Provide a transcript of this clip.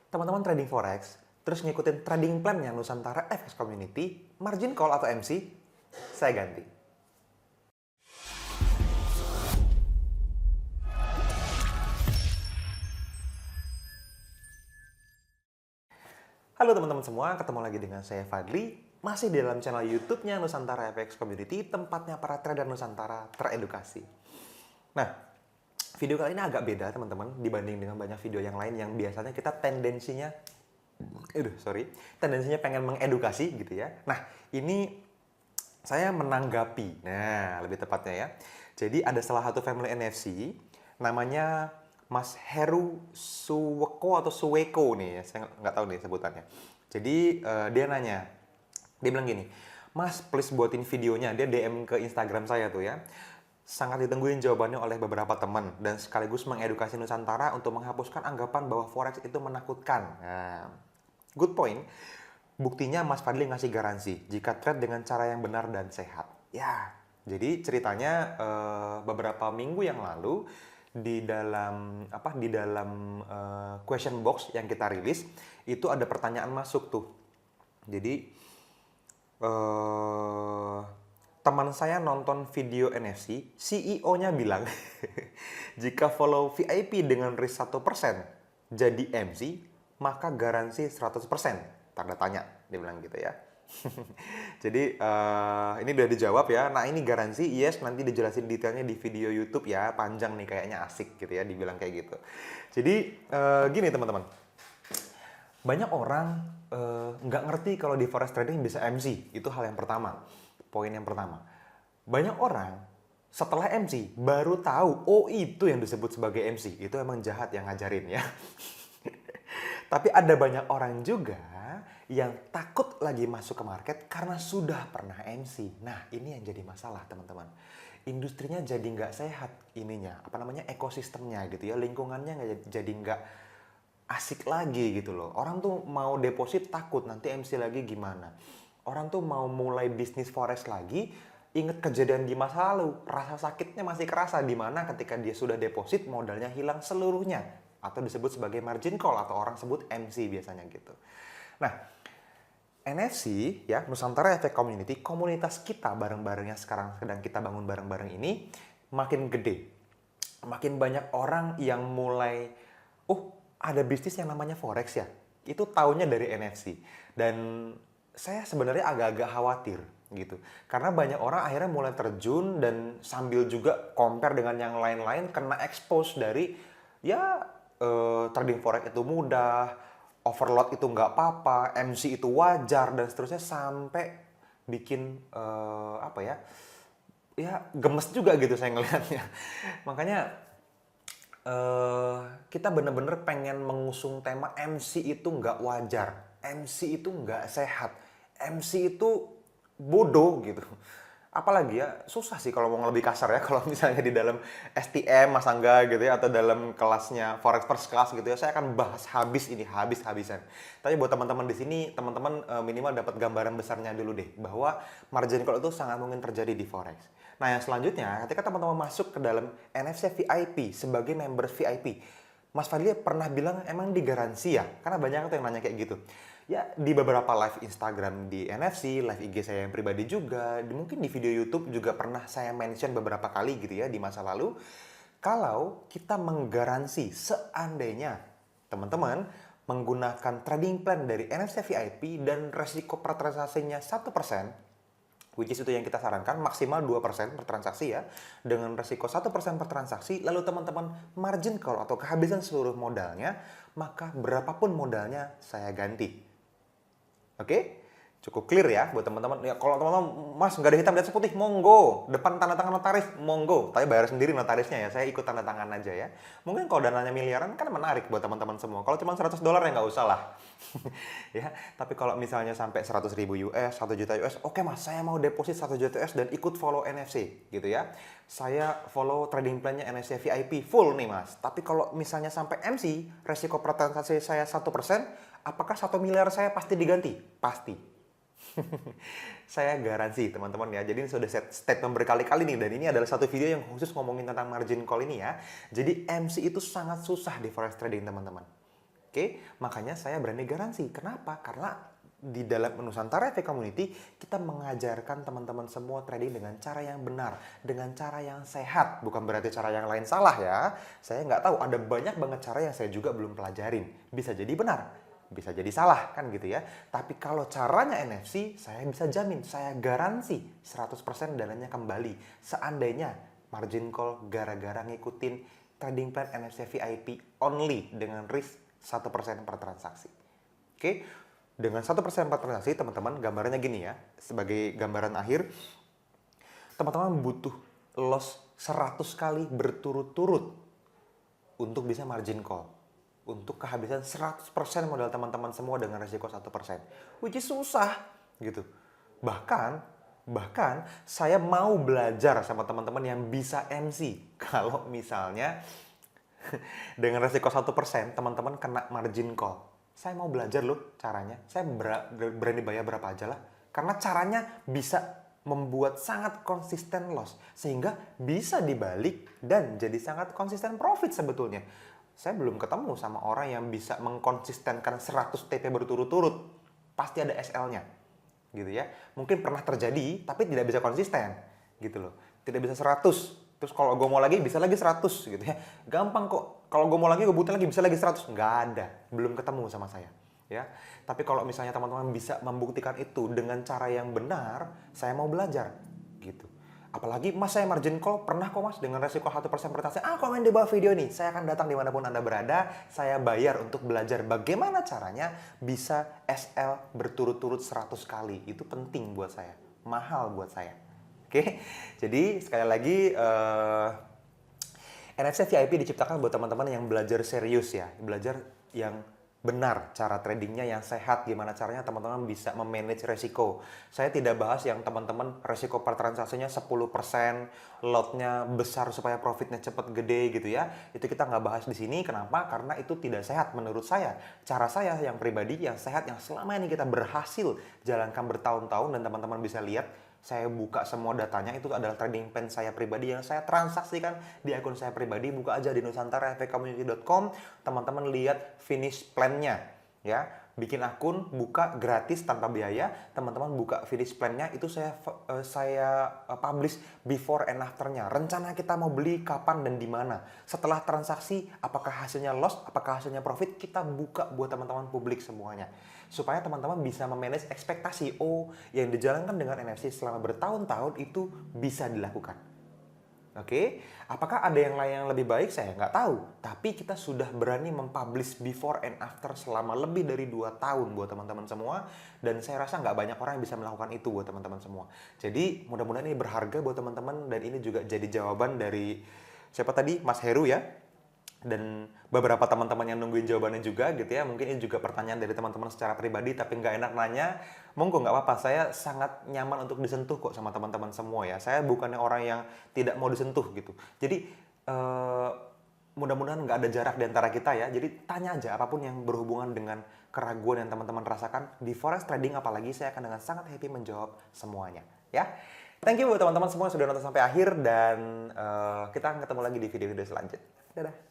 Teman-teman trading forex, terus ngikutin trading plan yang Nusantara FX Community, margin call atau MC, saya ganti. Halo teman-teman semua, ketemu lagi dengan saya Fadli, masih di dalam channel YouTube-nya Nusantara FX Community, tempatnya para trader Nusantara teredukasi. Nah, video kali ini agak beda teman-teman, dibanding dengan banyak video yang lain yang biasanya kita tendensinya pengen mengedukasi gitu ya. Nah, ini saya menanggapi. Nah, lebih tepatnya ya. Jadi ada salah satu family NFC namanya Mas Heru Suweko atau Suweko nih, saya nggak tahu nih sebutannya. Jadi dia nanya, dia bilang gini, Mas please buatin videonya, dia DM ke Instagram saya tuh ya. Sangat ditungguin jawabannya oleh beberapa teman dan sekaligus mengedukasi Nusantara untuk menghapuskan anggapan bahwa forex itu menakutkan. Nah, good point. Buktinya Mas Fadli ngasih garansi jika trade dengan cara yang benar dan sehat. Ya, jadi ceritanya beberapa minggu yang lalu di dalam question box yang kita rilis itu ada pertanyaan masuk tuh. Jadi teman saya nonton video NFC, CEO-nya bilang jika follow VIP dengan risk 1% jadi MC, maka garansi 100%. Tanda tanya, dia bilang gitu ya. Jadi ini udah dijawab ya. Nah ini garansi, yes, nanti dijelasin detailnya di video YouTube ya. Panjang nih kayaknya, asik gitu ya, dibilang kayak gitu. Jadi gini teman-teman, banyak orang nggak ngerti kalau di forex trading bisa MC. Itu hal yang pertama, poin yang pertama. Banyak orang setelah MC baru tahu, oh itu yang disebut sebagai MC. Itu emang jahat yang ngajarin ya. Tapi ada banyak orang juga yang takut lagi masuk ke market karena sudah pernah MC. Nah, ini yang jadi masalah, teman-teman. Industrinya jadi nggak sehat ininya, ekosistemnya gitu ya, lingkungannya jadi nggak asik lagi gitu loh. Orang tuh mau deposit takut nanti MC lagi gimana. Orang tuh mau mulai bisnis forex lagi, inget kejadian di masa lalu, rasa sakitnya masih kerasa di mana ketika dia sudah deposit modalnya hilang seluruhnya atau disebut sebagai margin call atau orang sebut MC biasanya gitu. Nah, NFC ya, Nusantara Efek Community, komunitas kita bareng-bareng yang sekarang sedang kita bangun bareng-bareng ini makin gede. Makin banyak orang yang mulai, oh ada bisnis yang namanya forex ya, itu taunya dari NFC. Dan saya sebenarnya agak-agak khawatir gitu. Karena banyak orang akhirnya mulai terjun dan sambil juga compare dengan yang lain-lain kena expose dari ya trading forex itu mudah, overload itu nggak apa-apa, MC itu wajar dan seterusnya sampai bikin gemes juga gitu saya ngelihatnya. Makanya kita bener-bener pengen mengusung tema MC itu nggak wajar, MC itu nggak sehat, MC itu bodoh gitu. Apalagi ya, susah sih kalau mau lebih kasar ya, kalau misalnya di dalam STM Mas Angga gitu ya, atau dalam kelasnya Forex First Class gitu ya, saya akan bahas habis-habisan. Tapi buat teman-teman di sini, teman-teman minimal dapat gambaran besarnya dulu deh, bahwa margin call itu sangat mungkin terjadi di Forex. Nah yang selanjutnya, ketika teman-teman masuk ke dalam NFC VIP sebagai member VIP, Mas Fadli pernah bilang emang digaransi ya? Karena banyak tuh yang nanya kayak gitu. Ya, di beberapa live Instagram di NFC, live IG saya yang pribadi juga, mungkin di video YouTube juga pernah saya mention beberapa kali gitu ya di masa lalu. Kalau kita menggaransi seandainya teman-teman menggunakan trading plan dari NFC VIP dan resiko per transaksinya 1%, which is itu yang kita sarankan, maksimal 2% per transaksi ya, dengan resiko 1% per transaksi, lalu teman-teman margin call atau kehabisan seluruh modalnya, maka berapapun modalnya saya ganti. Oke? Cukup clear ya buat teman-teman. Ya, kalau teman-teman, Mas nggak ada hitam di atas putih, monggo. Depan tanda tangan notaris, monggo. Tapi bayar sendiri notarisnya ya, saya ikut tanda tangan aja ya. Mungkin kalau dananya miliaran kan menarik buat teman-teman semua. Kalau cuma $100 ya nggak usah lah. Ya, tapi kalau misalnya sampai 100.000 US, 1 juta US, oke Mas, saya mau deposit 1 juta US dan ikut follow NFC gitu ya. Saya follow trading plan-nya NFC VIP full nih Mas. Tapi kalau misalnya sampai MC, resiko per transaksi saya 1%, apakah 1 miliar saya pasti diganti? Pasti. Saya garansi teman-teman ya. Jadi ini sudah statement berkali-kali nih, dan ini adalah satu video yang khusus ngomongin tentang margin call ini ya. Jadi MC itu sangat susah di forex trading teman-teman. Oke, makanya saya berani garansi. Kenapa? Karena di dalam Nusantara FA Community, kita mengajarkan teman-teman semua trading dengan cara yang benar, dengan cara yang sehat. Bukan berarti cara yang lain salah ya. Saya nggak tahu, ada banyak banget cara yang saya juga belum pelajarin. Bisa jadi benar, bisa jadi salah, kan gitu ya. Tapi kalau caranya NFC, saya bisa jamin, saya garansi 100% dananya kembali. Seandainya margin call gara-gara ngikutin trading plan NFC VIP only dengan risk 1% per transaksi. Oke, dengan 1% per transaksi, teman-teman, gambarannya gini ya. Sebagai gambaran akhir, teman-teman butuh loss 100 kali berturut-turut untuk bisa margin call. Untuk kehabisan 100% modal teman-teman semua dengan resiko 1%. Which is susah, gitu. Bahkan saya mau belajar sama teman-teman yang bisa MC. Kalau misalnya dengan resiko 1%, teman-teman kena margin call. Saya mau belajar loh caranya. Saya berani bayar berapa aja lah. Karena caranya bisa membuat sangat konsisten loss. Sehingga bisa dibalik dan jadi sangat konsisten profit sebetulnya. Saya belum ketemu sama orang yang bisa mengkonsistenkan 100 TP berturut-turut. Pasti ada SL-nya. Gitu ya. Mungkin pernah terjadi, tapi tidak bisa konsisten. Gitu loh. Tidak bisa 100. Terus kalau gue mau lagi, bisa lagi 100 gitu ya. Gampang kok. Kalau gue mau lagi, gue butuh lagi, bisa lagi 100. Nggak ada. Belum ketemu sama saya. Ya. Tapi kalau misalnya teman-teman bisa membuktikan itu dengan cara yang benar, saya mau belajar. Gitu. Apalagi mas saya margin call, pernah kok mas dengan resiko 1% per transaksi. Komen di bawah video nih. Saya akan datang dimanapun Anda berada. Saya bayar untuk belajar bagaimana caranya bisa SL berturut-turut 100 kali. Itu penting buat saya. Mahal buat saya. Oke, jadi sekali lagi NFC VIP diciptakan buat teman-teman yang belajar serius ya, belajar yang benar cara tradingnya yang sehat, gimana caranya teman-teman bisa memanage resiko. Saya tidak bahas yang teman-teman resiko per transaksinya 10%, lotnya besar supaya profitnya cepat gede gitu ya. Itu kita nggak bahas di sini, kenapa? Karena itu tidak sehat menurut saya. Cara saya yang pribadi, yang sehat, yang selama ini kita berhasil jalankan bertahun-tahun dan teman-teman bisa lihat, saya buka semua datanya, itu adalah trading plan saya pribadi yang saya transaksikan di akun saya pribadi. Buka aja di nusantarafacommunity.com, teman-teman lihat finish plan-nya ya. Bikin akun, buka gratis tanpa biaya, teman-teman buka finish plan-nya, itu saya publish before and after-nya. Rencana kita mau beli kapan dan di mana. Setelah transaksi, apakah hasilnya loss, apakah hasilnya profit, kita buka buat teman-teman publik semuanya. Supaya teman-teman bisa memanage ekspektasi, yang dijalankan dengan NFC selama bertahun-tahun itu bisa dilakukan. Oke, apakah ada yang lain yang lebih baik? Saya nggak tahu. Tapi kita sudah berani mempublish before and after selama lebih dari 2 tahun buat teman-teman semua. Dan saya rasa nggak banyak orang yang bisa melakukan itu buat teman-teman semua. Jadi mudah-mudahan ini berharga buat teman-teman. Dan ini juga jadi jawaban dari siapa tadi? Mas Heru ya. Dan beberapa teman-teman yang nungguin jawabannya juga gitu ya. Mungkin ini juga pertanyaan dari teman-teman secara pribadi tapi nggak enak nanya. Monggo nggak apa-apa, saya sangat nyaman untuk disentuh kok sama teman-teman semua ya. Saya bukannya orang yang tidak mau disentuh gitu. Jadi mudah-mudahan nggak ada jarak di antara kita ya. Jadi tanya aja apapun yang berhubungan dengan keraguan yang teman-teman rasakan. Di forex trading apalagi saya akan dengan sangat happy menjawab semuanya ya. Thank you buat teman-teman semua yang sudah nonton sampai akhir dan kita akan ketemu lagi di video-video selanjutnya. Dadah.